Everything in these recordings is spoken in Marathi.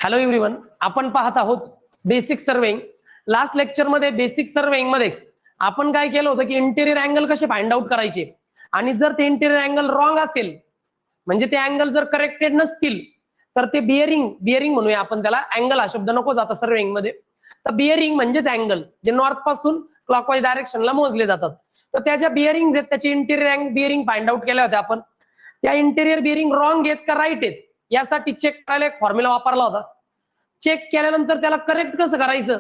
हॅलो एव्हरीवन, आपण पाहत आहोत बेसिक सर्वेइंग. लास्ट लेक्चर मध्ये बेसिक सर्वेइंग मध्ये आपण काय केलं होतं की इंटेरियर अँगल कसे फाइंड आउट करायचे, आणि जर ते इंटेरियर अँगल रॉंग असेल म्हणजे ते अँगल जर करेक्टेड नसतील तर ते बिअरिंग म्हणूया आपण त्याला. अँगल हा शब्द नको जाता सर्वेइंग मध्ये. तर बिअरिंग म्हणजेच अँगल जे नॉर्थ पासून क्लॉकवाईज डायरेक्शनला मोजले जातात. तर त्याच्या बिअरिंग आहेत, त्याची इंटेरियर बिअरिंग फाइंड आउट केल्या होत्या आपण. त्या इंटेरियर बिअरिंग रॉंग आहेत का राईट आहेत यासाठी चेक करायला एक फॉर्म्युला वापरला होता. चेक केल्यानंतर त्याला करेक्ट कसं करायचं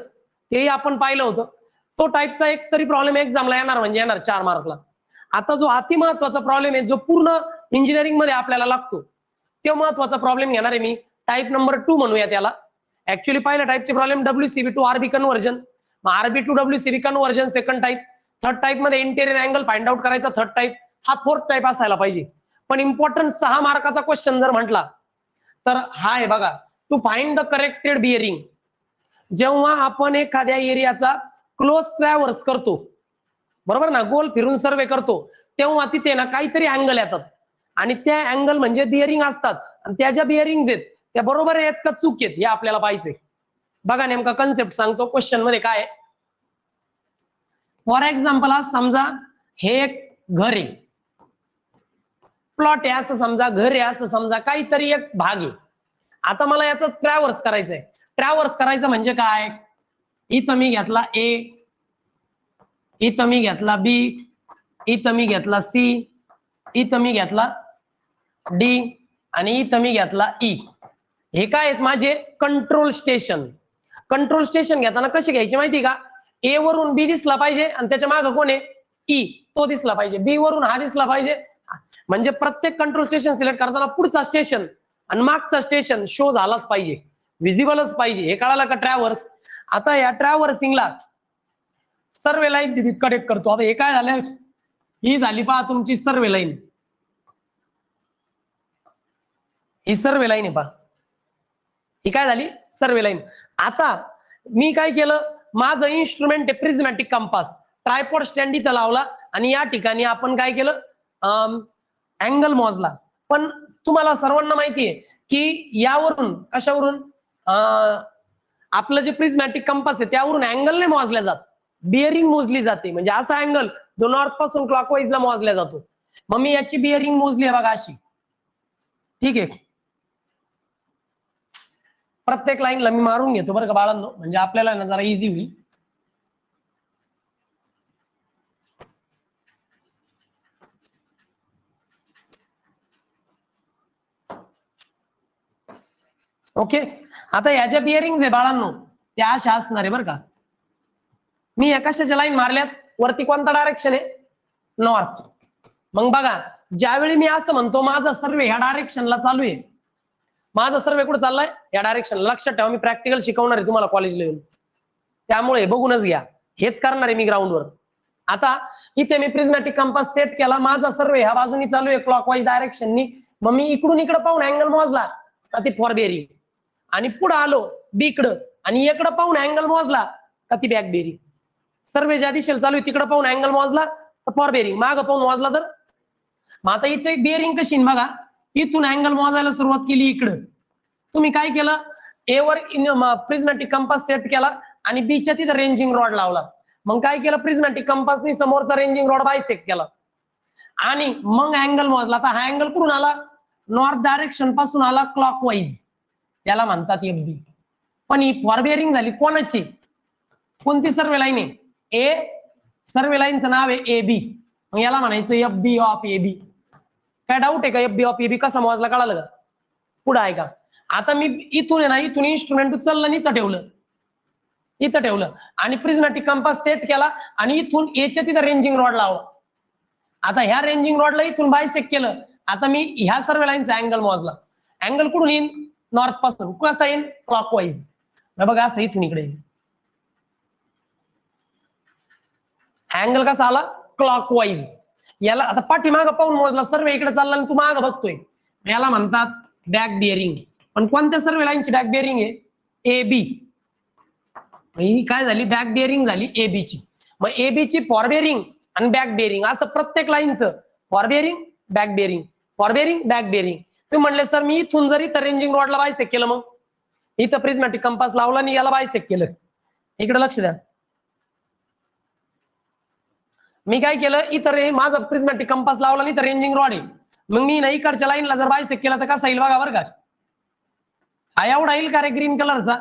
तेही आपण पाहिलं होतं. तो टाईपचा एक तरी प्रॉब्लेम एक्झामला येणार म्हणजे येणार 4 मार्कला. आता जो अति महत्वाचा प्रॉब्लेम आहे जो पूर्ण इंजिनिअरिंग मध्ये आपल्याला लागतो, तो महत्वाचा प्रॉब्लेम घेणार आहे मी. टाईप नंबर 2 म्हणूया त्याला. ऍक्च्युअली पहिल्या टाईपचे problem WCB to RB conversion, RB to WCB conversion second type. Third type मध्ये इंटेरियर अँगल फाइंड आउट करायचा थर्ड टाईप. हा फोर्थ टाईप असायला पाहिजे. पण इम्पॉर्टंट 6 मार्काचा क्वेश्चन जर म्हटला तर हा आहे बघा, to find the corrected bearing. जेव्हा आपण एखाद्या एरियाचा क्लोज ट्रॅव्हर्स करतो, बरोबर ना, गोल फिरून सर्वे करतो, तेव्हा तिथे ना काहीतरी अँगल येतात आणि त्या अँगल म्हणजे बिअरिंग असतात. आणि त्या ज्या बिअरिंग आहेत त्या बरोबर आहेत का चूक आहेत हे आपल्याला पाहिजे. बघा नेमका कन्सेप्ट सांगतो क्वेश्चन मध्ये काय. फॉर एक्झाम्पल आज समजा हे एक घर आहे, प्लॉट आहे असं समजा, घर आहे असं समजा, काहीतरी एक भाग आहे. आता मला याचं ट्रॅव्हर्स करायचंय. ट्रॅव्हर्स करायचं म्हणजे काय, इथं मी घेतला ए, इथं मी घेतला बी, इथं मी घेतला सी, इथं मी घेतला डी आणि इथं मी घेतला ई. हे काय आहेत माझे कंट्रोल स्टेशन. कंट्रोल स्टेशन घेताना कसे घ्यायचे माहिती का, ए वरून बी दिसला पाहिजे आणि त्याच्या मागे कोण आहे ई, तो दिसला पाहिजे. बी वरून हा दिसला पाहिजे. म्हणजे प्रत्येक कंट्रोल स्टेशन सिलेक्ट करताना पुढचा स्टेशन आणि मागचा स्टेशन शो झालाच पाहिजे, विजिबलच पाहिजे. हे कळालं का ट्रॅव्हर्स. आता या ट्रॅव्हर्सिंगला सर्वे लाईन कनेक्ट करतो. आता हे काय झालं, ही झाली पहा तुमची सर्वे लाईन. ही सर्वे लाईन आहे पहा, ही काय झाली सर्वे लाईन. आता मी काय केलं, माझं इन्स्ट्रुमेंट आहे प्रिझमॅटिक कंपास. ट्रायपॉड स्टँड इथं लावला आणि या ठिकाणी आपण काय केलं, अँगल मोजला. पण तुम्हाला सर्वांना माहिती आहे की यावरून कशावरून आपलं जे प्रिझमॅटिक कंपास आहे त्यावरून अँगल नाही मोजल्या जात, बिअरिंग मोजली जाते. म्हणजे असा अँगल जो नॉर्थ पासून क्लॉकवाईज ला मोजला जातो. मग मी याची बिअरिंग मोजली आहे बघा अशी, ठीक आहे. प्रत्येक लाईनला मी मारून घेतो बरं का बाळांनो, म्हणजे आपल्याला ना जरा इझी होईल. ओके. आता या ज्या बिअरिंग आहे बाळांनो त्या अशा असणार आहे बरं का. मी या कशाच्या लाईन मारल्यात, वरती कोणता डायरेक्शन आहे नॉर्थ. मग बघा ज्यावेळी मी असं म्हणतो माझा सर्वे ह्या डायरेक्शनला चालू आहे, माझा सर्वे कुठे चाललाय या डायरेक्शनला. लक्षात ठेवा मी प्रॅक्टिकल शिकवणार आहे तुम्हाला कॉलेजला येऊन, त्यामुळे बघूनच घ्या. हेच करणार आहे मी ग्राउंडवर. आता इथे मी प्रिझमॅटिक कंपास सेट केला, माझा सर्वे ह्या बाजूनी चालू आहे क्लॉकवाईज डायरेक्शननी. मग मी इकडून इकडे पाहून अँगल मोजला का ते फॉर बेरिंग, आणि पुढे आलो बी इकडं आणि इकडे पाहून अँगल मोजला का ती बॅक बेरिंग. सर्वे ज्या दिशेला चालू आहे तिकडे पाहून अँगल मोजला तर फॉर बेरिंग, मागं पाहून मोजला तर. मग आता इथे एक बेरिंग कशी बघा, इथून अँगल मोजायला सुरुवात केली इकडं. तुम्ही काय केलं, ए वर प्रिझमॅटिक कंपास सेट केला आणि बीच्या तिथं रेंजिंग रॉड लावला. मग काय केलं, प्रिझमॅटिक कंपासनी समोरचा रेंजिंग रॉड बायसेक्ट केला आणि मग अँगल मोजला. आता हा अँगल कुठून आला, नॉर्थ डायरेक्शन पासून आला क्लॉकवाईज, याला म्हणतात एफ बी. पण ही फॉर बेरिंग झाली कोणाची, कोणती सर्वे लाईन आहे, ए. सर्वे लाईनचं नाव आहे ए बी, मग याला म्हणायचं F B of A B. काय डाऊट आहे का, F B of A B कसा मोजला कळालं का, पुढे आहे का. आता मी इथून आहे ना, इथून इन्स्ट्रुमेंट उचललं आणि इथं ठेवलं आणि प्रिझमॅटिक कंपास सेट केला आणि इथून एच्या तिथं रेंजिंग रॉड लावला. आता ह्या रेंजिंग रॉडला इथून बायसेक्ट केलं. आता मी ह्या सर्वे लाईनचा अँगल मोजला. अँगल कुठून येईन, नॉर्थ पासून. कसा येईन, क्लॉकवाईज. बघा असं इथून इकडे अँगल कसा आला, क्लॉकवाईज. याला आता पाठीमागं पाहून मोजला, सर्वे इकडे चालला आणि तू मागं बघतोय, याला म्हणतात बॅक बिअरिंग. पण कोणत्या सर्वे लाईनची बॅक बिअरिंग आहे, ए बी. ही काय झाली, बॅक बिअरिंग झाली ए बी ची. मग ए बी ची फॉर बिअरिंग आणि बॅक बिअरिंग असं प्रत्येक लाईनचं fore bearing back bearing, fore bearing back bearing. तुम्ही म्हणले सर मी इथून जरी तर रेंजिंग रॉडला बायसेक्ट केलं, मग इथं प्रिझमॅटिक कंपास लावला आणि याला बायसेक्ट केलं. इकडे लक्ष द्या. मी काय केलं, इथं माझा प्रिझमॅटिक कंपास लावला आणि इथं रेंजिंग रॉड आहे. मग मी ना इकडच्या लाईनला जर बायसेक्ट केला तर कसा येईल बघा बरं का. हा एवढा येईल का रे ग्रीन कलरचा.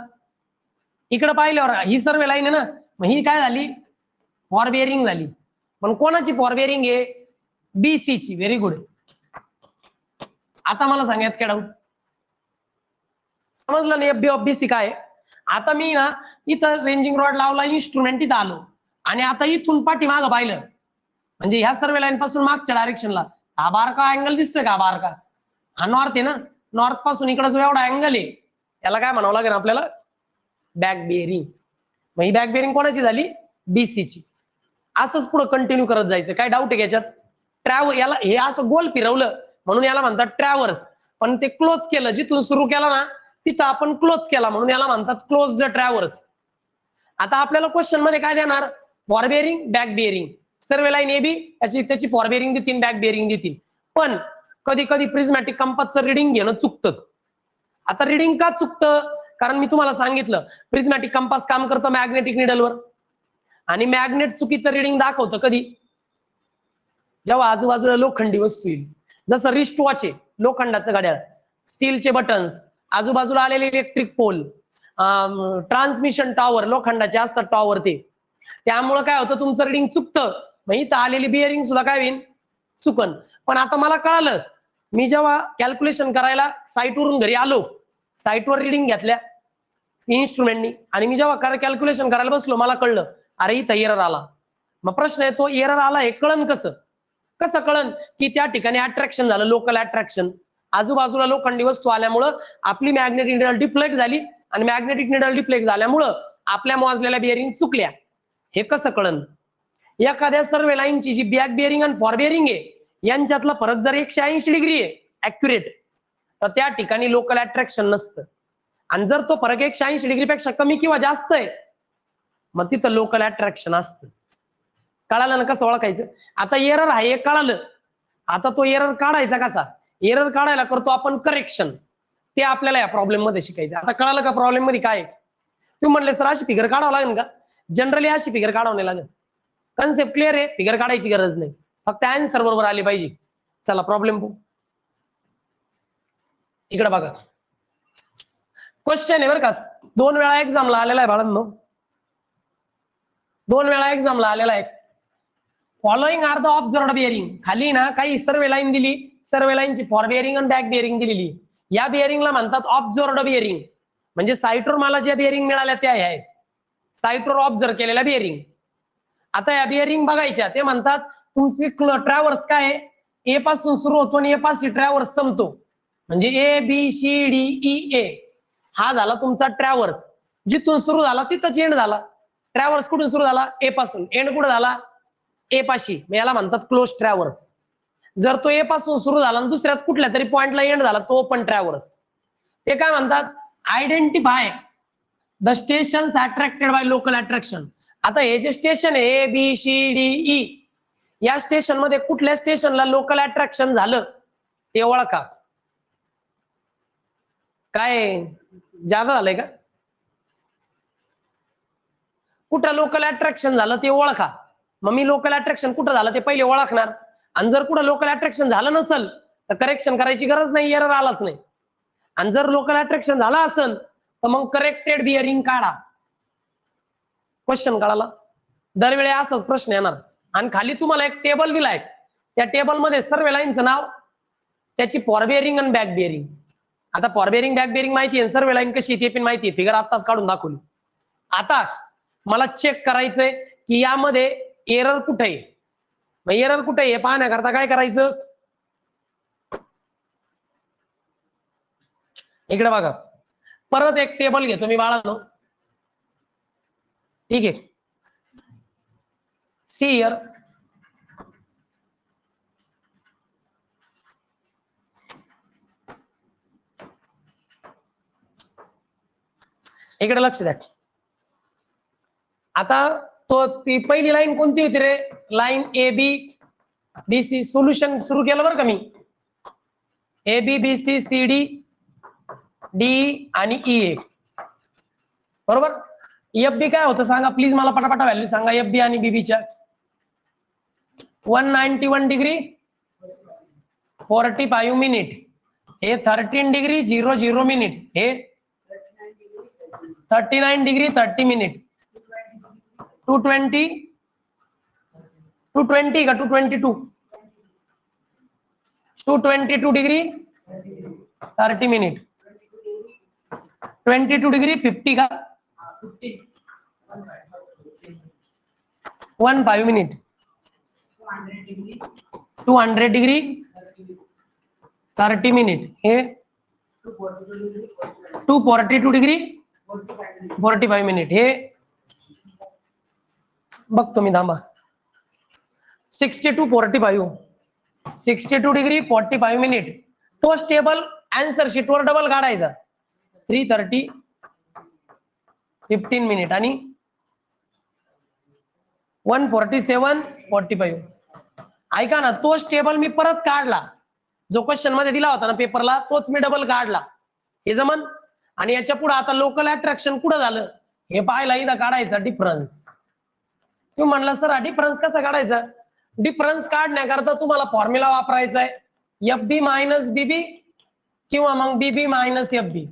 इकडे पाहिल्यावर ही सर्व लाईन आहे ना, मग ही काय झाली, फॉर बेअरिंग झाली. पण कोणाची फॉर बेअरिंग आहे, बीसी ची. Very good. आता मला सांगा काय डाऊट समजलं नाही, एफबी ऑफ बीसी काय. आता मी ना इथं रेंजिंग रॉड लावला, इन्स्ट्रुमेंट इथं आलो आणि आता इथून पाठीमागं पाहिलं, म्हणजे ह्या सर्व लाईन पासून मागच्या डायरेक्शनला हा बारका अँगल दिसतोय का, बारका हा नॉर्थ आहे ना, नॉर्थ पासून इकडे जो एवढा अँगल आहे त्याला काय म्हणावं लागेल आपल्याला, बॅक बेअरिंग. मग ही बॅक बेअरिंग कोणाची झाली, बीसीची. असंच पुढे कंटिन्यू करत जायचं. काय डाऊट आहे याच्यात. याला हे असं गोल फिरवलं म्हणून याला म्हणतात ट्रॅव्हर्स. पण ते क्लोज केलं, जिथून सुरू केला ना तिथं आपण क्लोज केला म्हणून याला म्हणतात क्लोज द ट्रॅव्हर्स. आता आपल्याला क्वेश्चन मध्ये काय देणार, फॉर बेअरिंग, बॅक बेअरिंग. सर्व लाईन ए बी त्याची फॉर बेअरिंग देतील, बॅक बेअरिंग देतील. पण कधी कधी प्रिझमॅटिक कंपासचं रिडिंग घेणं चुकतं. आता रिडिंग का चुकतं, कारण मी तुम्हाला सांगितलं प्रिझमॅटिक कंपास काम करतं मॅग्नेटिक निडलवर, आणि मॅग्नेट चुकीचं रिडिंग दाखवतं कधी, जेव्हा आजूबाजूला लोखंडी वस्तू येईल. जसं रिस्ट वॉच आहे, लोखंडाचं घड्याळ, स्टीलचे बटन्स, आजूबाजूला आलेले इलेक्ट्रिक पोल, ट्रान्समिशन टॉवर, लोखंडाचे असतात टॉवर ते. त्यामुळे काय होतं, तुमचं रिडिंग चुकतं. मग इथं आलेली बिअरिंग सुद्धा काय होईल, चुकन. पण आता मला कळालं, मी जेव्हा कॅल्क्युलेशन करायला साईटवरून घरी आलो, साईटवर रिडिंग घेतल्या इन्स्ट्रुमेंटनी, आणि मी जेव्हा कॅल्क्युलेशन करायला बसलो मला कळलं, अरे इथं एरर आला. मग प्रश्न आहे, तो एरर आला हे कळन कसं, कसं कळन की त्या ठिकाणी अट्रॅक्शन झालं, लोकल अट्रॅक्शन. आजूबाजूला लोखंडी वस्तू आल्यामुळं आपली मॅग्नेटिक निडल डिफ्लेक्ट झाली, आणि मॅग्नेटिक निडल डिफ्लेक्ट झाल्यामुळं आपल्या मोजलेल्या बिअरिंग चुकल्या. हे कसं कळन, एखाद्या सर्व लाईनची जी बॅक बिअरिंग आणि फॉर बिअरिंग आहे यांच्यातला फरक जर 180 डिग्री आहे ऍक्युरेट, तर त्या ठिकाणी लोकल अट्रॅक्शन नसतं. आणि जर तो फरक 180 डिग्री पेक्षा कमी किंवा जास्त आहे, मग तिथं लोकल अट्रॅक्शन असतं. कळालं ना कसं ओळखायचं. आता एरर आहे हे कळालं, आता तो एरर काढायचा कसा, एरर काढायला करतो आपण करेक्शन, ते आपल्याला या प्रॉब्लेम मध्ये शिकायचं. आता कळालं का प्रॉब्लेम मध्ये काय. तुम्ही म्हणले सर अशी फिगर काढावं लागेल का, जनरली अशी फिगर काढावं नाही लागेल. कन्सेप्ट क्लिअर आहे, फिगर काढायची गरज नाही, फक्त आन्सर बरोबर आली पाहिजे. चला प्रॉब्लेम इकडे बघा. क्वेश्चन आहे बरं का, 2 वेळा एक्झामला आलेला आहे बाळांनो, 2 वेळा एक्झामला आलेला आहे. Following are the observed bearing. खाली ना काही सर्वे लाईन दिली, सर्वे लाईनची फॉर बिअरिंग आणि बॅक बिअरिंग दिलेली. या बिअरिंगला म्हणतात ऑब्झर्व्ड बिअरिंग, म्हणजे साईटवर मला ज्या बिअरिंग मिळाल्या त्या आहेत, साईटवर ऑब्झर्व केलेल्या बिअरिंग. आता या बिअरिंग बघायच्या, ते म्हणतात तुमची ट्रॅव्हर्स काय आहे, ए पासून सुरू होतो आणि ए पासून ट्रॅव्हर्स संपतो, म्हणजे A B C D E A हा झाला तुमचा ट्रॅव्हर्स. जिथून सुरू झाला तिथंच एंड झाला. ट्रॅव्हर्स कुठून सुरू झाला, ए पासून, एंड कुठे झाला, ए पाशी, याला म्हणतात क्लोज ट्रॅव्हर्स. जर तो ए पासून सुरू झाला आणि दुसऱ्याच कुठल्या तरी पॉइंटला एंड झाला, तो पण ट्रॅव्हर्स. ते काय म्हणतात, identify the stations attracted by local attraction. आता हे जे स्टेशन आहे A B C D E, या स्टेशन मध्ये कुठल्या स्टेशनला लोकल अट्रॅक्शन झालं ते ओळखा. काय जादा झालंय का, कुठं लोकल अट्रॅक्शन झालं ते ओळखा. मग मी लोकल अट्रॅक्शन कुठं झालं ते पहिले ओळखणार, आणि जर कुठं लोकल अट्रॅक्शन झालं नसेल तर करेक्शन करायची गरज नाही, एरर आलाच नाही. आणि जर लोकल अट्रॅक्शन झाला असेल तर मग करेक्टेड बिअरिंग काढा. क्वेश्चन कळाला. दरवेळी असाच प्रश्न येणार. आणि खाली तुम्हाला एक टेबल दिलाय, त्या टेबलमध्ये सर्व लाईनचं नाव, त्याची फॉर बिअरिंग आणि बॅक बिअरिंग. आता फॉर बिअरिंग बॅक बिअरिंग माहिती आहे, सर्व लाईन कशी ते पण माहिती आहे, फिगर आताच काढून दाखवली. आता मला चेक करायचंय की यामध्ये एरर कुठे आहे. मग एरर कुठे आहे पाहण्याकरता काय करायचं, इकडे बघा, परत एक टेबल घेतो मी बाळांनो, ठीक आहे. सी हियर, इकडे लक्ष द्या. आता तो ती पहिली लाईन कोणती होती रे, line A B B C. Solution सुरू केलं बरं का मी, A B B C C D D आणि ई ए. बरोबर. एफ बी काय होतं सांगा प्लीज, मला पटापटा व्हॅल्यू सांगा एफ बी आणि बीबीच्या. 191 डिग्री 45 मिनिट, हे 13 डिग्री 00 मिनिट, हे 39 डिग्री 30 मिनिट, 220 का 222 222 डिग्री 30 मिनिट, 22 डिग्री 50 का 15 मिनिट, 200 डिग्री 30 मिनिट, हे 242 डिग्री 45 मिनिट, हे बघतो मी थांबा. 62 45 62 डिग्री 45 मिनिट. तो स्टेबल आन्सर शीटवर डबल काढायचा. 330 15 मिनिट आणि 147 45. ऐका ना, तोच टेबल मी परत काढला, जो क्वेश्चन मध्ये दिला होता ना पेपरला, तोच मी डबल काढला. हे जमन. आणि याच्या पुढे आता लोकल अट्रॅक्शन कुठं झालं हे पाहायला इथं काढायचा डिफरन्स. तुम्ही म्हणला सर हा डिफरन्स कसा काढायचा? डिफरन्स काढण्याकरता तुम्हाला फॉर्म्युला वापरायचा आहे एफ बी मायनस बीबी किंवा मग बीबी मायनस एफ बी.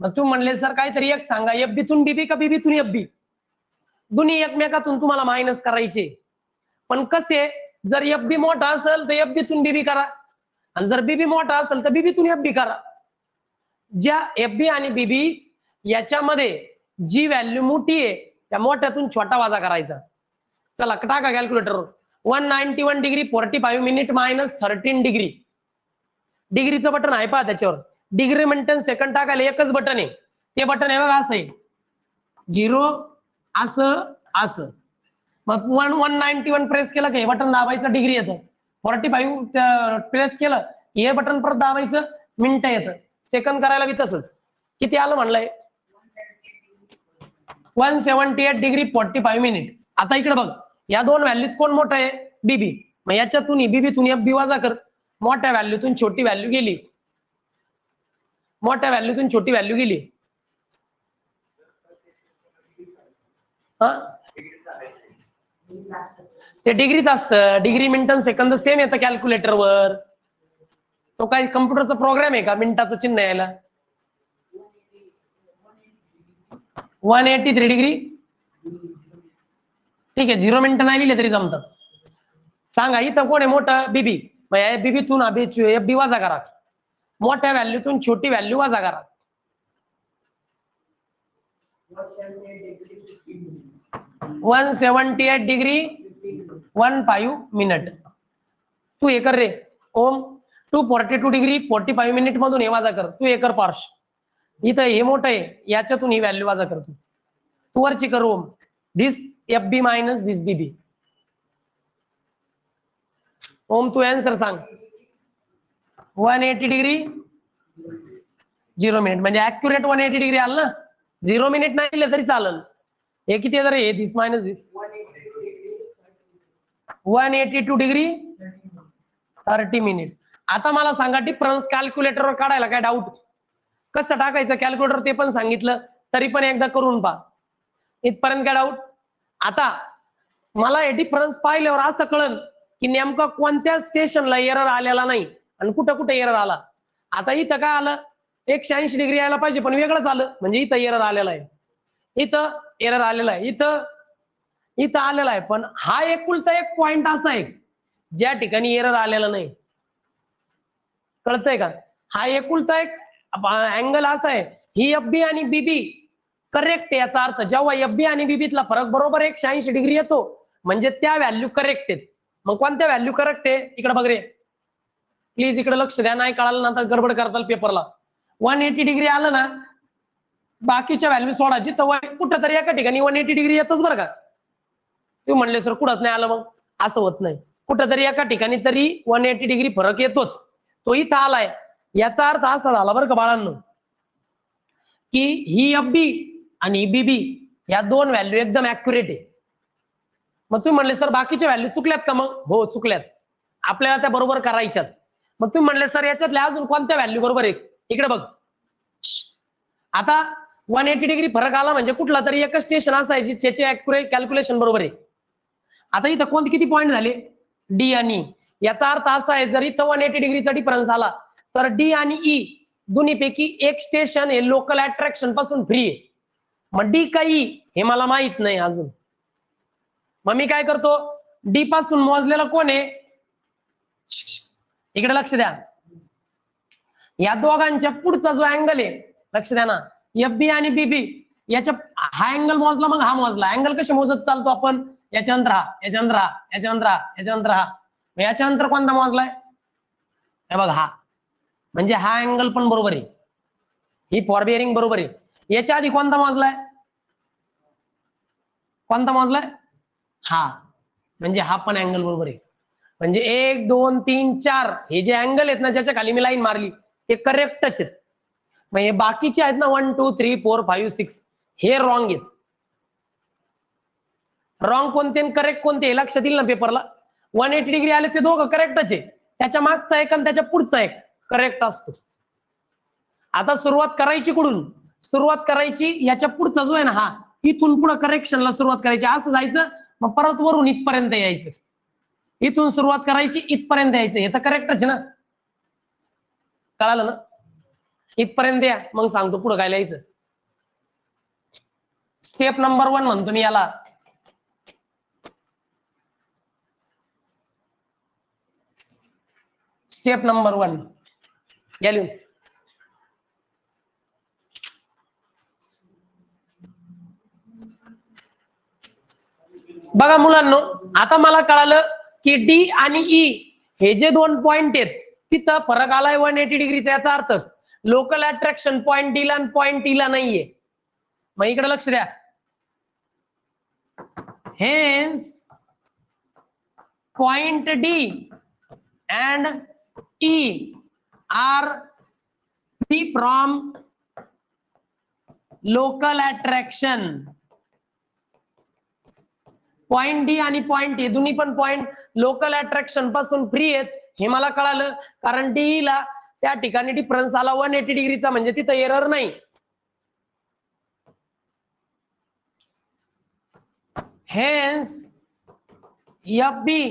मग तुम्ही म्हणले सर काहीतरी एक सांगा, एफ बीतून बीबी का बीबीतून एफ बी, दोन्ही एकमेकातून तुम्हाला मायनस करायचे. पण कसे, जर एफ बी मोठा असेल तर एफ बीतून बीबी करा, आणि जर बीबी मोठा असेल तर बीबीतून एफ बी करा. ज्या एफ बी आणि बीबी याच्यामध्ये जी व्हॅल्यू मोठी आहे त्या मोठ्यातून छोटा वजा करायचा. चला टाका कॅल्क्युलेटरवर. 191 डिग्री 45 मिनिट मायनस 13 डिग्री. डिग्रीचं बटन आहे पहा त्याच्यावर, डिग्री मिनिट सेकंड टाकायला एकच बटन आहे, ते बटन आहे बघा, असं आहे 0 असं असं. मग 191 प्रेस केलं की हे बटन दाबायचं डिग्री येतं, 45 प्रेस केलं की हे बटन परत दाबायचं मिनिट येतं, सेकंड करायला बी तसंच. किती आलं म्हणलंय 178 डिग्री 45 मिनिट. आता इकडे बघ, या दोन व्हॅल्यूत कोण मोठं आहे? बीबी. मग याच्यातून बीबीतून एफ बी वजा कर, मोठ्या व्हॅल्यूतून छोटी व्हॅल्यू गेली, मोठ्या व्हॅल्यूतून छोटी व्हॅल्यू गेली. ते डिग्रीच असतं, डिग्री मिनिट सेकंद सेम येतं कॅल्क्युलेटरवर. तो काय कम्प्युटरचा प्रोग्राम आहे का मिनिटाचं चिन्ह यायला? 183 डिग्री, ठीक आहे, 0 मिनिटं नाही लिहिले तरी जमतात. सांगा इथं कोण आहे मोठं? बीबी. मग या बीबीतून एफ बी वजा करा, मोठ्या व्हॅल्यूतून छोटी व्हॅल्यू वजा करा. 178 डिग्री 15 मिनिट. तू हे कर रे ओम, 242 डिग्री 45 मिनिट मधून हे वजा कर, तू हे कर पार्श. इथं हे मोठं आहे, याच्यातून ही व्हॅल्यू वजा कर, तू वरची कर ओम. दिस एफ बी मायनस दिस बीबी. ओम तू आन्सर सांग. 180 डिग्री 0 मिनिट, म्हणजे ऍक्युरेट 180 डिग्री आलं ना, 0 मिनिट नाही लिहिलं तरी चालेल. हे किती आहे? हे दिस मायनस दिस 182 डिग्री 30 मिनिट. आता मला सांगा डिफरन्स कॅल्क्युलेटरवर काढायला काय डाऊट? कसं टाकायचं कॅल्क्युलेटर ते पण सांगितलं, तरी पण एकदा करून पहा. इथपर्यंत काय डाऊट? आता मला हे डिफरन्स पाहिल्यावर असं कळलं की नेमका कोणत्या स्टेशनला एरर आलेला नाही आणि कुठं कुठे एरर आला. आता इथं काय आलं, 180 डिग्री यायला पाहिजे पण वेगळंच आलं, म्हणजे इथं एरर आलेला आहे, इथं एरर आलेला आहे, इथं आलेला आहे. पण हा एकुलता एक पॉइंट असा आहे ज्या ठिकाणी एरर आलेला नाही. कळतंय का? हा एकुलता एक अँगल असा आहे, ही एफ बी आणि बीबी करेक्ट आहे. याचा अर्थ जेव्हा एफ बी आणि बीबीतला फरक बरोबर 180 डिग्री येतो म्हणजे त्या व्हॅल्यू करेक्ट आहेत. मग कोणत्या व्हॅल्यू करेक्ट आहे? इकडे बघ रे प्लीज, इकडे लक्ष द्या, नाही कळालं ना तर गडबड करताल पेपरला. 180 डिग्री आलं ना, बाकीच्या व्हॅल्यू सोडायची, तर कुठं तरी एका ठिकाणी 180 डिग्री येतच बरं का. तुम्ही म्हणले सर कुठंच नाही आलं, मग असं होत नाही, कुठं तरी एका ठिकाणी तरी 180 डिग्री फरक येतोच. तो इथं आलाय, याचा अर्थ असा झाला बरं का बाळांनो, की ही एफ बी आणि बीबी या दोन व्हॅल्यू एकदम ऍक्युरेट आहे. मग तुम्ही म्हणले सर बाकीच्या व्हॅल्यू चुकल्यात का? मग हो चुकल्यात, आपल्याला त्या बरोबर करायच्यात. मग तुम्ही म्हणले सर याच्यातल्या अजून कोणत्या व्हॅल्यू बरोबर आहे? इकडे बघ, आता 180 डिग्री फरक आला म्हणजे कुठला तरी एकच स्टेशन असायची त्याचे ऍक्युरेट कॅल्क्युलेशन बरोबर आहे. आता इथं कोणते किती पॉईंट झाले डी आणि याचा अर्थ असा आहे जर इथं 180 डिग्रीचा डिफरन्स आला तर डी आणि ई दोन्हीपैकी एक स्टेशन हे लोकल अट्रॅक्शन पासून फ्री आहे. मग डी का ई हे मला माहित नाही अजून. मग मी काय करतो डी पासून मोजलेला कोण आहे इकडे लक्ष द्या. या दोघांच्या पुढचा जो अँगल आहे लक्ष द्या ना एफ बी आणि बीबी याच्या हा अँगल मोजला मग हा मोजला. अँगल कसे मोजत चालतो आपण याच्यानंतर हा याच्यानंतर हा याच्यानंतर हा याच्यानंतर हा याच्यानंतर कोणता मोजलाय हे बघा हा म्हणजे हा अँगल पण बरोबर आहे. ही फॉरबिअरिंग बरोबर आहे. याच्या आधी कोणता मोजलाय हा म्हणजे हा पण अँगल बरोबर आहे. म्हणजे 1 2 3 4 हे जे अँगल आहेत ना ज्याच्या खाली मी लाईन मारली ते करेक्टच आहेत. मग हे बाकीचे आहेत ना 1 2 3 4 5 6 हे रॉंग आहेत. रॉंग कोणते करेक्ट कोणते लक्षात येईल ना पेपरला. 180 डिग्री आले ते दोघं करेक्टच आहे. त्याच्या मागचा एक आणि त्याच्या पुढचा एक करेक्ट असतो. आता सुरुवात करायची कुठून सुरुवात करायची याच्या पुढचा जो आहे ना हा इथून पुढे करेक्शनला सुरुवात करायची असं जायचं मग परत वरून इथपर्यंत यायचं. इथून सुरुवात करायची इथपर्यंत यायचं हे तर करेक्टच आहे ना. कळालं ना इथपर्यंत या मग सांगतो पुढे काय लिहायचं. स्टेप नंबर 1 म्हणतो मी याला. स्टेप नंबर 1 या लिहून. बघा मुलांनो आता मला कळालं की डी आणि ई हे जे दोन पॉइंट आहेत तिथं फरक आलाय 180 डिग्रीचा. याचा अर्थ लोकल अट्रॅक्शन पॉइंट डी ला आणि पॉइंट ई ला नाहीये. मग इकडे लक्ष द्या. Hence point D and E are free from local attraction. Point D आणि पॉइंट ए दोन्ही पण पॉइंट लोकल अट्रॅक्शन पासून फ्री आहेत हे मला कळालं कारण डी ला त्या ठिकाणी डिफरन्स आला 180 डिग्रीचा म्हणजे तिथं एरर नाही. Hence F B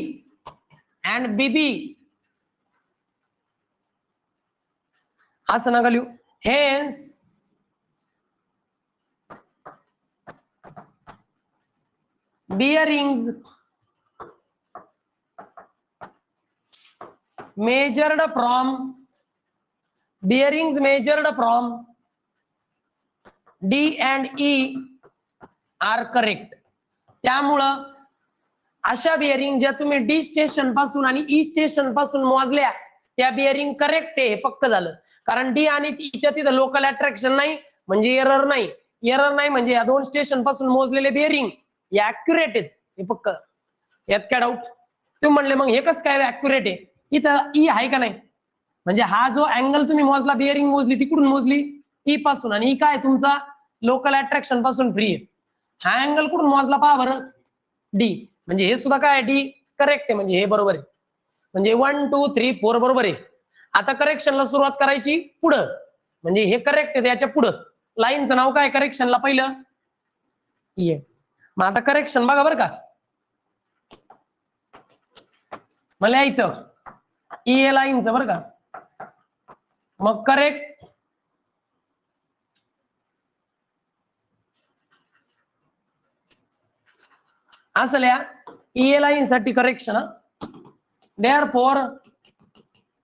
and BB असं नका लिहू. Hence bearings measured from D and E are correct. त्यामुळं अशा बिअरिंग ज्या तुम्ही डी स्टेशन पासून आणि ई स्टेशन पासून मोजल्या त्या बिअरिंग करेक्ट आहे हे पक्क झालं. कारण डी आणि ईच्या तिथं लोकल अट्रॅक्शन नाही म्हणजे एरर नाही. एरर नाही म्हणजे या दोन स्टेशन पासून मोजलेले बिअरिंग हे अॅक्युरेट आहेत हे पक्क. यात काय डाऊट. तुम्ही म्हणले मग हे कसं काय अॅक्युरेट आहे इथं ई आहे का नाही म्हणजे हा जो अँगल तुम्ही मोजला बिअरिंग मोजली तिकडून मोजली ई पासून आणि ई काय तुमचा लोकल अट्रॅक्शन पासून फ्री आहे. हा अँगल कुठून मोजला पहा बरं डी म्हणजे हे सुद्धा काय डी करेक्ट आहे म्हणजे हे बरोबर आहे. म्हणजे 1 2 3 4 बरोबर आहे. आता करेक्शनला सुरुवात करायची पुढं म्हणजे हे करेक्ट आहे याच्या पुढं लाईनचं नाव काय करेक्शनला पहिलं ये. मग आता करेक्शन बघा बरं का मला यायचं ई लाईनचं बरं का. मग करेक्ट असं लिहा ई लाईन साठी correction. Therefore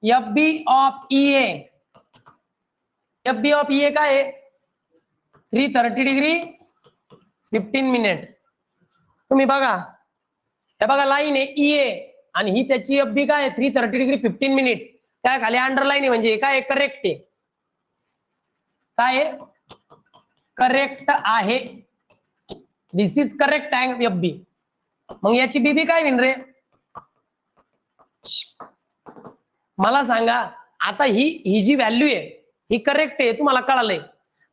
F B of E F B of E काय आहे 330 डिग्री 15 मिनिट. तुम्ही बघा हे बघा लाईन आहे ई आणि ही त्याची एफ बी काय 330 डिग्री 15 मिनिट. त्या खाली अंडरलाईन आहे म्हणजे काय करेक्ट आहे. काय करेक्ट आहे दिस इज करेक्ट एफ बी. मग याची बीबी काय होईल रे मला सांगा. आता ही जी व्हॅल्यू आहे ही करेक्ट आहे तुम्हाला कळालंय.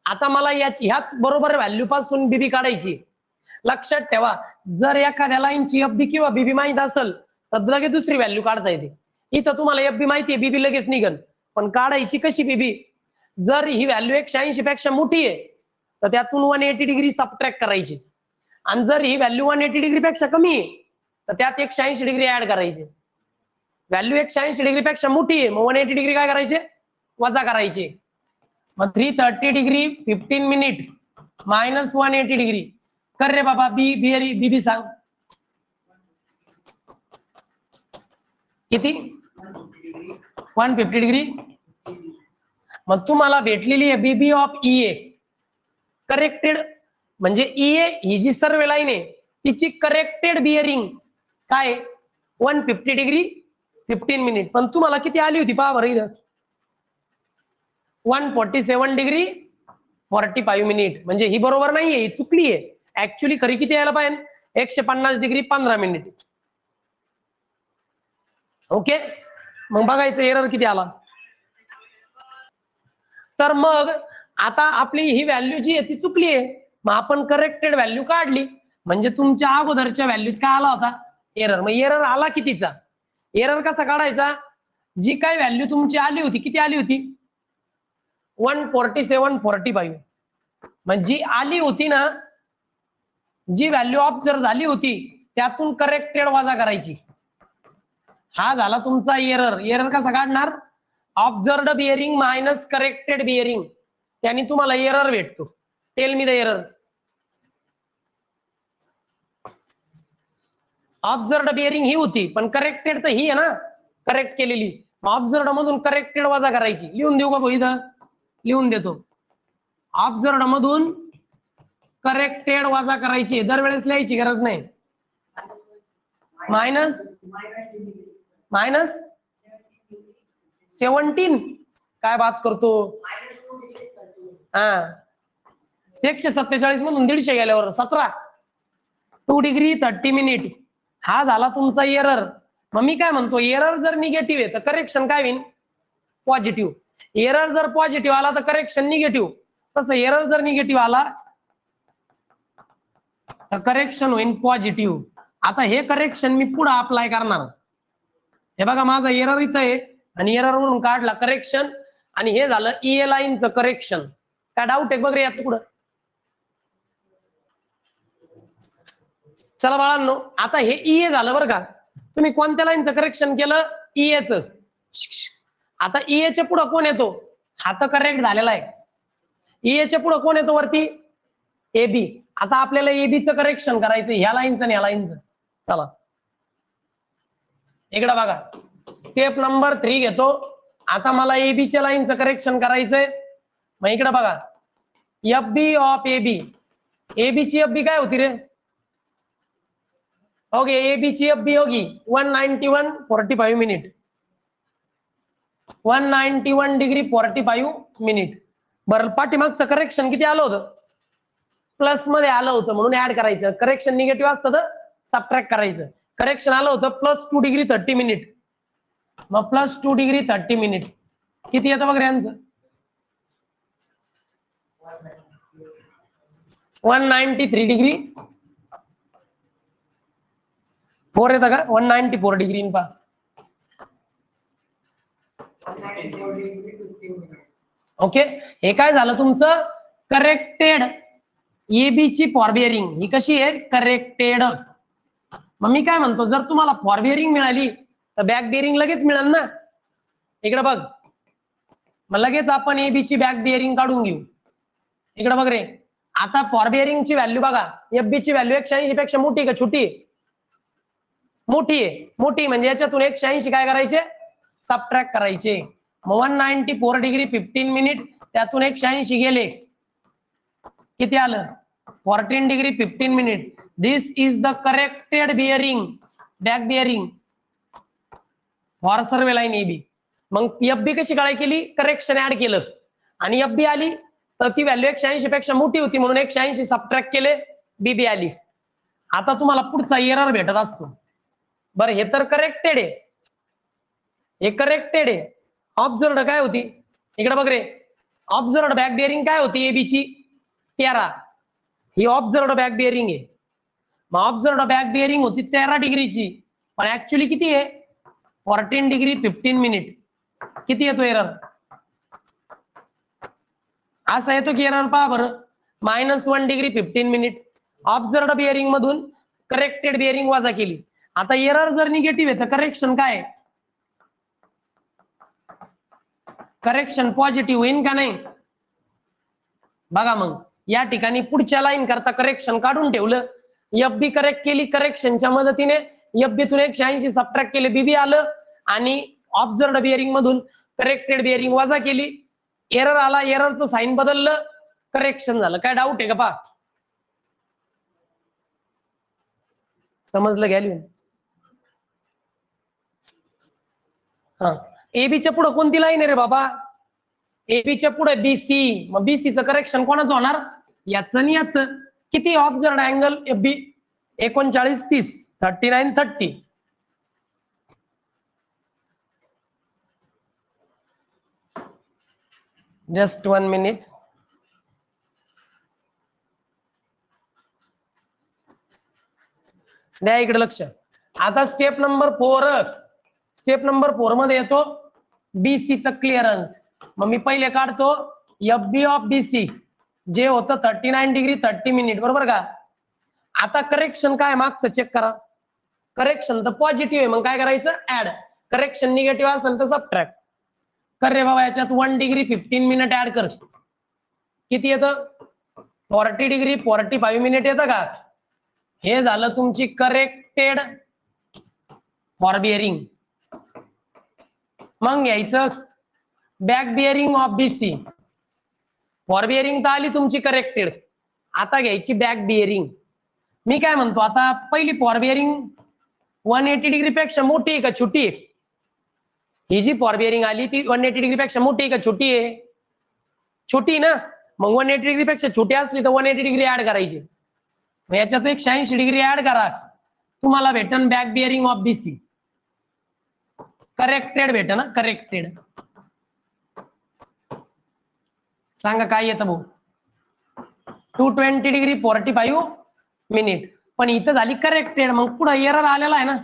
आता मला ह्याच बरोबर व्हॅल्यू पासून बीबी काढायची. लक्षात ठेवा जर एखाद्या लाईनची एफ बी किंवा बीबी माहित असेल तर लगेच दुसरी व्हॅल्यू काढता येते. इथं तुम्हाला एफ बी माहिती आहे बीबी लगेच निघन पण काढायची कशी बीबी. जर ही व्हॅल्यू 180 पेक्षा मोठी आहे तर त्यातून 180 डिग्री सबट्रॅक्ट करायची, आणि जर ही व्हॅल्यू 180 डिग्री पेक्षा कमी आहे तर त्यात 180 डिग्री ऍड करायचे. व्हॅल्यू 180 डिग्री पेक्षा मोठी आहे मग 180 डिग्री काय करायचे, वजा करायचे. मग 330 डिग्री 15 मिनिट मायनस 180 डिग्री. कर रे बाबा, बी सांग किती, 150 डिग्री. मग तुम्हाला भेटलेली आहे बीबी ऑफ ईए करेक्टेड, म्हणजे ईए ही जी सर्व लाईन आहे तिची करेक्टेड बिअरिंग काय 150 डिग्री 15 मिनिट. पण तुम्हाला किती आली होती पहा बरं इथं, 147 डिग्री 45 मिनिट. म्हणजे ही बरोबर नाहीये, ही चुकली आहे. ऍक्च्युली खरी किती यायला पाहिजे 150 डिग्री 15 मिनिट. ओके, मग बघायचं एरर किती आला. तर मग आता आपली ही व्हॅल्यू जी आहे ती चुकली आहे, मग आपण करेक्टेड व्हॅल्यू काढली, म्हणजे तुमच्या अगोदरच्या व्हॅल्यूत काय आला होता एरर. मग एरर आला कितीचा, एरर कसा काढायचा, जी काय व्हॅल्यू तुमची आली होती किती आली होती 147.45. म्हणजे जी आली होती ना, जी व्हॅल्यू ऑब्झर्व झाली होती त्यातून करेक्टेड वजा करायची. हा झाला तुमचा एरर. एरर कसा काढणार, observed bearing minus corrected bearing, त्याने तुम्हाला एरर भेटतो. Tell me the error. Observed bearing ही होती पण करेक्टेड तर ही आहे ना, करेक्ट केलेली. ऑब्झर्वड मधून करेक्टेड वजा करायची. लिहून देऊ का भाऊ, इथं लिहून देतो. ऑब्झर्वड मधून करेक्टेड वजा करायची, दरवेळेस लिहायची गरज नाही. मायनस 17 काय बात करतो, हा 147 मधून 150 गेल्यावर 17 2 डिग्री 30 मिनिट. हा झाला तुमचा एरर. मग मी काय म्हणतो, एरर जर निगेटिव्ह आहे तर करेक्शन काय होईल पॉझिटिव्ह. एरर जर पॉझिटिव्ह आला तर करेक्शन निगेटिव्ह. तसं एरर जर निगेटिव्ह आला तर करेक्शन होईल पॉझिटिव्ह. आता हे करेक्शन मी पुढे अप्लाय करणार. हे बघा माझा एरर इथं आहे आणि एरर वरून काढला करेक्शन, आणि हे झालं ईए लाईनचं करेक्शन. काय डाऊट आहे बघ रे यात पुढं. चला बाळांनो, आता हे ईए झालं बरं का. तुम्ही कोणत्या लाईनचं करेक्शन केलं, ईएच. आता ईएच्या पुढे कोण येतो, हा तर करेक्ट झालेला आहे. ईएच्या पुढे कोण येतो वरती, एबी. आता आपल्याला एबीचं करेक्शन करायचं, ह्या लाईनचं आणि ह्या लाईनचं. चला इकडे बघा, स्टेप नंबर 3 घेतो. आता मला एबीच्या लाईनचं करेक्शन करायचंय. मग इकडे बघा, एफ बी ऑफ एबी. एबीची एफ बी काय होती रे, ओके एबीची एफ बी होगी 191.45 मिनिट, 191 डिग्री 45 मिनिट. बरं पाठीमागचं करेक्शन किती आलं होतं, प्लस मध्ये आलं होतं म्हणून ऍड करायचं. करेक्शन निगेटिव्ह असतं तर सबट्रॅक्ट करायचं. करेक्शन आलं होतं +2 डिग्री 30 मिनिट. मग +2 डिग्री 30 मिनिट किती येतं बघ यांचं, 193 डिग्री 4 येतं का, 194 डिग्री पा. ओके, हे काय झालं तुमचं करेक्टेड. एबीची फॉरबिअरिंग ही कशी आहे करेक्टेड. मग मी काय म्हणतो, जर तुम्हाला फॉरबिअरिंग मिळाली तर बॅक बिअरिंग लगेच मिळेल ना. इकडे बघ, मग लगेच आपण एबीची बॅक बिअरिंग काढून घेऊ. इकडे बघ रे, आता फॉरबिअरिंगची व्हॅल्यू बघा, एफबीची व्हॅल्यू 180 पेक्षा मोठी का छोटी, मोठी आहे. मोठी म्हणजे याच्यातून 180 काय करायचे सबट्रॅक्ट करायचे. मग 194 डिग्री 15 मिनिट, त्यातून 180 गेले, किती आलं 14 degree 15 minute. This is the corrected bearing, back bearing for survey line AB. मग एफबी कशी काय केली, करेक्शन ऍड केलं आणि एफबी आली तर ती व्हॅल्यू 180 पेक्षा मोठी होती म्हणून 180 सबट्रॅक्ट केले, बीबी आली. आता तुम्हाला पुढचा एरर भेटत असतो. बरं हे तर करेक्टेड आहे, हे करेक्टेड आहे. ऑब्झर्वड काय होती, इकडे बघ रे, ऑब्झर्वड बॅक बिअरिंग काय होती एबीची 13. ही ऑब्झर्वड बॅक बिअरिंग आहे. मग ऑब्झर्वड बॅक बिअरिंग होती 13 डिग्रीची, पण ऍक्च्युली किती आहे 14 डिग्री 15 मिनिट. किती येतो एरर, असा येतो की एरर पहा बरं, -1 डिग्री 15 मिनिट. ऑब्झर्वड बिअरिंग मधून करेक्टेड बिअरिंग वजा केली. आता एरर जर निगेटिव्ह आहे तर करेक्शन काय आहे? करेक्शन पॉझिटिव्ह होईल का नाही? बघा मग या ठिकाणी पुढच्या लाईन करता करेक्शन काढून ठेवलं. एफ बी करेक्ट केली, करेक्शनच्या मदतीने एफ बी तून 180 सबट्रॅक्ट केले, बीबी आलं आणि ऑब्झर्वड बिअरिंग मधून करेक्टेड बिअरिंग वजा केली. एरर आला, एररचं साईन बदललं, करेक्शन झालं. काय डाऊट आहे का? पहा समजलं घ्या. हा, एबीच्या पुढे कोणती लाईन आहे रे बाबा? एबीच्या पुढे बीसी. मग बीसीचं करेक्शन कोणाचं होणार? याचं आणि याचं. किती ऑब्झर्वड अँगल एफ बी? 39 30 39 30. Just 1 minute. द्या इकडे लक्ष. आता स्टेप नंबर 4. स्टेप नंबर 4 मध्ये येतो बीसीचं क्लिअरन्स. मग मी पहिले काढतो एफ बी ऑफ बीसी, जे होतं 39 डिग्री 30 मिनिट, बरोबर का? आता करेक्शन काय मागचं चेक करा. करेक्शन तर पॉझिटिव्ह आहे, मग काय करायचं? ऍड. करेक्शन निगेटिव्ह असेल तर सबट्रॅक्ट कर रे बाबा. याच्यात 1 डिग्री 15 मिनिट ऍड कर. किती येतं? 40 डिग्री 45 मिनिट येतं का? हे झालं तुमची करेक्टेड फॉर बिअरिंग. मग घ्यायचं back bearing of BC. For bearing तर आली तुमची करेक्टेड. आता घ्यायची बॅक बिअरिंग. मी काय म्हणतो, आता पहिली फॉर बिअरिंग 180 डिग्री पेक्षा मोठी आहे का छोटी आहे? ही जी फॉर बिअरिंग आली ती 180 डिग्री पेक्षा मोठी आहे का छोटी आहे? छोटी ना. मग 180 डिग्री पेक्षा छोटी असली तर 180 डिग्री ऍड करायची. याच्यात 180 डिग्री ऍड करा, तुम्हाला भेटन back bearing of BC. Corrected भेट ना, करेक्टेड. सांगा काय येतं भाऊ? 220 डिग्री 45 मिनिट. पण इथं झाली करेक्टेड, मग पुढे एरर आलेला आहे ना.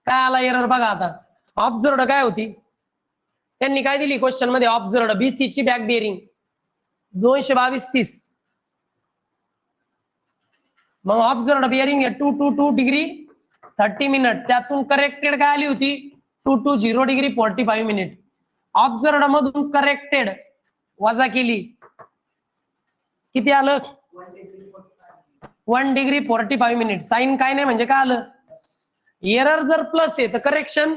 काय आला एरर बघा. आता ऑब्झर्वड काय होती? त्यांनी काय दिली क्वेश्चन मध्ये? ऑब्झर्वड बीसी ची बॅक बिअरिंग 222 30. मग ऑब्झर्वड बिअरिंग 222 डिग्री 30 मिनिट. त्यातून करेक्टेड काय आली होती? 220 डिग्री 45 मिनिट. ऑब्झर्वड मधून करेक्टेड वजा केली, किती आलं? 1 डिग्री 45 मिनिट. साइन काय नाही म्हणजे काय आलं? एरर जर प्लस आहे तर करेक्शन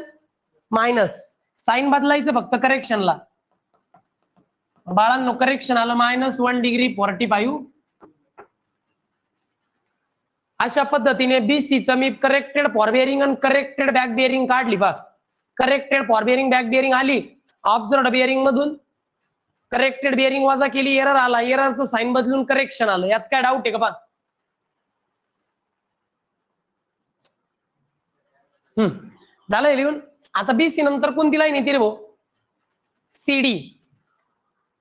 मायनस. साइन बदलायचं फक्त करेक्शनला. बाळांनो करेक्शन आलं -1 डिग्री 45. अशा पद्धतीने बीसीचं मी करेक्टेड फॉर बिअरिंग आणि करेक्टेड बॅक बिअरिंग काढली. बघ, corrected for bearing back bearing आली. ऑब्झर्वड बिअरिंग मधून करेक्टेड बिअरिंग वजा केली, एरर आला, एररचं साइन बदलून करेक्शन आलं. यात काय डाऊट आहे का? बघ झालंय लिहून. आता बीसी नंतर कोणती लाईन येते रे भाऊ? सीडी.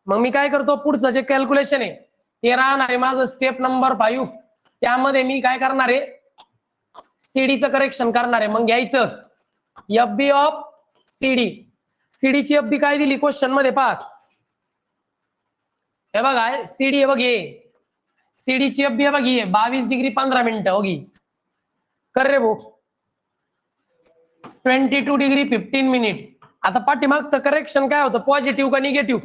मग मी काय करतो, पुढचं जे कॅल्क्युलेशन आहे ते राहणार आहे माझं स्टेप नंबर 5. त्यामध्ये मी काय करणार आहे? सीडीचं करेक्शन करणार आहे. मग घ्यायचं एफ बी ऑफ सीडी. सीडीची एफ बी काय दिली क्वेश्चन मध्ये? पहा हे बघा, सीडी हे बघ, हे सीडीची एफ बी हे बघ, ही 22 डिग्री 15 मिनिटं होगी. कर रे भाऊ 22 डिग्री 15 मिनिट. आता पाठीमागचं करेक्शन काय होतं? पॉझिटिव्ह का निगेटिव्ह?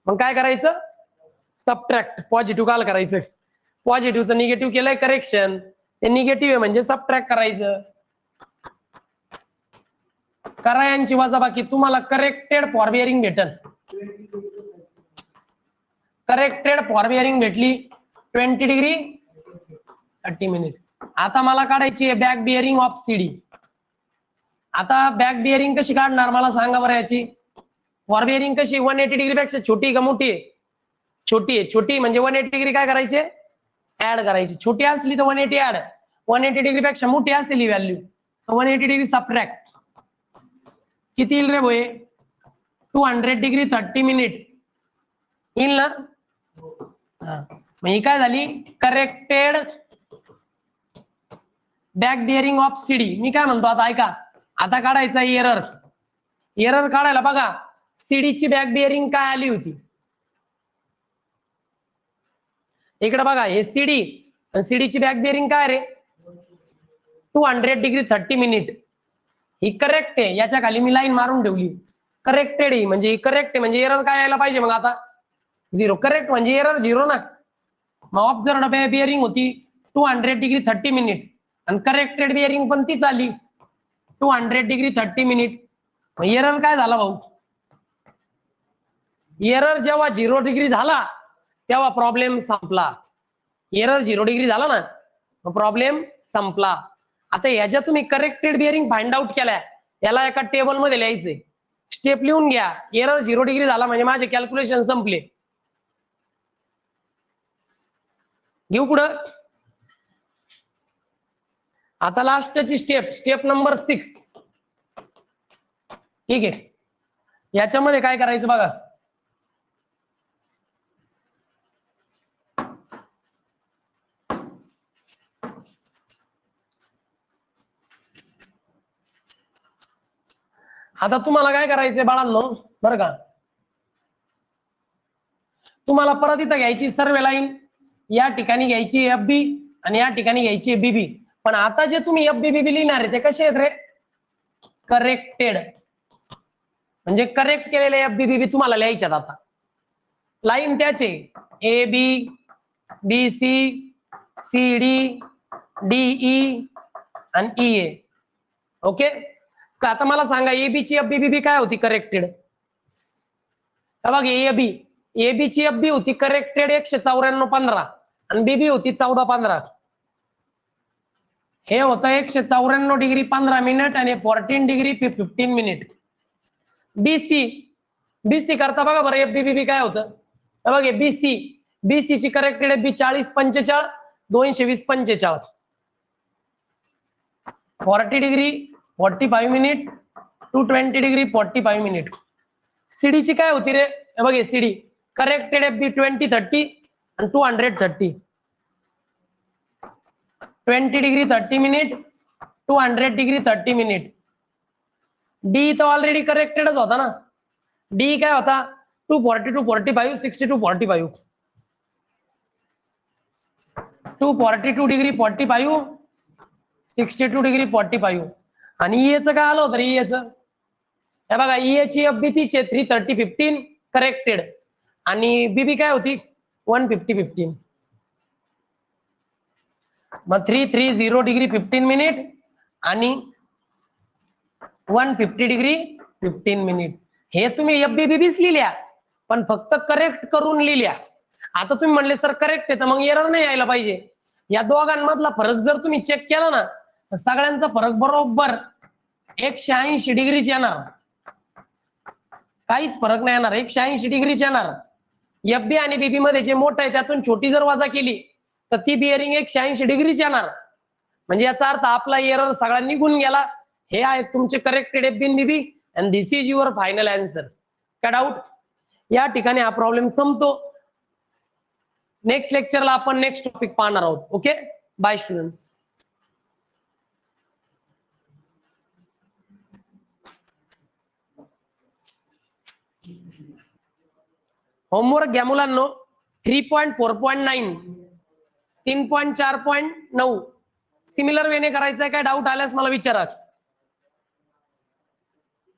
मग काय करायचं? सबट्रॅक्ट. पॉझिटिव्ह काल करायचं? पॉझिटिव्हचं निगेटिव्ह केलंय करेक्शन, ते निगेटिव्ह आहे म्हणजे सबट्रॅक्ट करायचं. करा यांची वजाबाकी, तुम्हाला करेक्टेड फॉर बिअरिंग भेटल. करेक्टेड फॉर बिअरिंग भेटली 20 डिग्री 30 मिनिट. आता मला काढायची आहे बॅक बिअरिंग ऑफ सीडी. आता बॅक बिअरिंग कशी काढणार मला सांगा बरं. याची फॉर बिअरिंग कशी? 180 डिग्री पेक्षा छोटी का मोठी आहे? छोटी आहे. छोटी म्हणजे 180 डिग्री काय करायचे? ऍड करायची. छोटी असली तर 180 ऍड, 180 डिग्री पेक्षा मोठी असेल ही व्हॅल्यू तर 180 डिग्री सबट्रॅक्ट. किती येईल रे भोये? 200 डिग्री 30 मिनिट येईल ना. मग ही काय झाली? Corrected back bearing of CD. मी काय म्हणतो आता ऐका, आता काढायचा एरर. एरर काढायला बघा सीडीची बॅक बिअरिंग काय आली होती? इकडे बघा हे सीडी आणि सीडीची बॅक बिअरिंग काय रे 200 डिग्री 30 मिनिट. ही करेक्ट आहे, याच्या खाली मी लाईन मारून ठेवली. करेक्टेड आहे म्हणजे करेक्ट आहे म्हणजे एरर काय यायला पाहिजे मग आता 0. करेक्ट म्हणजे एरर 0 ना. मग ऑब्झर्व्ड बिअरिंग होती 200 डिग्री 30 मिनिट आणि करेक्टेड बिअरिंग पण तीच आली 200 डिग्री 30 मिनिट. मग एरर काय झाला भाऊ? एरर जेव्हा 0 डिग्री झाला तेव्हा प्रॉब्लेम संपला. एरर 0 डिग्री झाला ना प्रॉब्लेम संपला. आता याच्या तुम्ही करेक्टेड बिअरिंग फाइंड आउट केल्या, याला एका टेबल मध्ये लिहायचंय. स्टेप लिहून घ्या. एरर 0 डिग्री झाला म्हणजे माझे कॅल्क्युलेशन संपले. घेऊ पुढं. आता लास्टची स्टेप नंबर 6. ठीक आहे, याच्यामध्ये काय करायचं बघा. आता तुम्हाला काय करायचंय बाळांनो बरं का, तुम्हाला परत इथं घ्यायची सर्व लाईन, या ठिकाणी घ्यायची एफ बी आणि या ठिकाणी घ्यायची बीबी. पण आता जे तुम्ही एफ बी बीबी लिहिणार आहे ते कसे आहेत रे? करेक्टेड. म्हणजे करेक्ट केलेले एफ बी बीबी तुम्हाला लिहायच्यात. आता लाईन त्याचे A B B C C D D E आणि ई ए. ओके, आता मला सांगा एबी ची एफ बी बीबी काय होती करेक्टेड? बघ ए बी ची एफ बी होती करेक्टेड 194.15 आणि बीबी होती 14.15. हे होतं 194 डिग्री 15 मिनिट आणि 14 डिग्री 15 मिनिट. बीसी करता बघा बरं एफ बी बीबी काय होतं. बघा बीसी ची करेक्टेड एफ बी 40.45 220 45 40 degree 45 minute 220 degree 45 minute. CD ची काय होती रे? बघे सीडी करेक्टेड एफ बी 2030 आणि 230 20 degree 30 minute 200 degree 30 minute. D तो ऑलरेडी करेक्टेडच होता ना. डी काय होता 240 to 45 60 to 45 242 डिग्री 45 62 डिग्री 45. आणि ईएचं काय आलं होतं ईएचं? हे बघा ईएची एफ बी तीच 330 15 करेक्टेड आणि बीबी काय होती 150 15. मग 330 डिग्री 15 मिनिट आणि 150 डिग्री 15 मिनिट. हे तुम्ही एफ बी बीबीच लिहिल्या पण फक्त करेक्ट करून लिहिल्या. आता तुम्ही म्हणले सर करेक्ट आहे तर मग एरर नाही यायला पाहिजे. या दोघांमधला फरक जर तुम्ही चेक केला ना तर सगळ्यांचा फरक बरोबर 180 डिग्रीच येणार. काहीच फरक नाही येणार, 180 डिग्रीच येणार. एफ बी आणि बीबी मध्ये जे मोठं आहे त्यातून छोटी जर वजा केली तर ती बिअरिंग 180 डिग्रीच येणार. म्हणजे याचा अर्थ आपला एरर सगळा निघून गेला. हे आहेत तुमचे करेक्टेड एफ बी आणि BB and this is your final answer. काय डाऊट? या ठिकाणी हा प्रॉब्लेम संपतो. नेक्स्ट लेक्चरला आपण नेक्स्ट टॉपिक पाहणार आहोत. Okay, by students. होमवर्क घ्या मुलांनो. 3.4.9 3.4.9 सिमिलर वेने करायचंय. काय डाऊट आल्यास मला विचारा.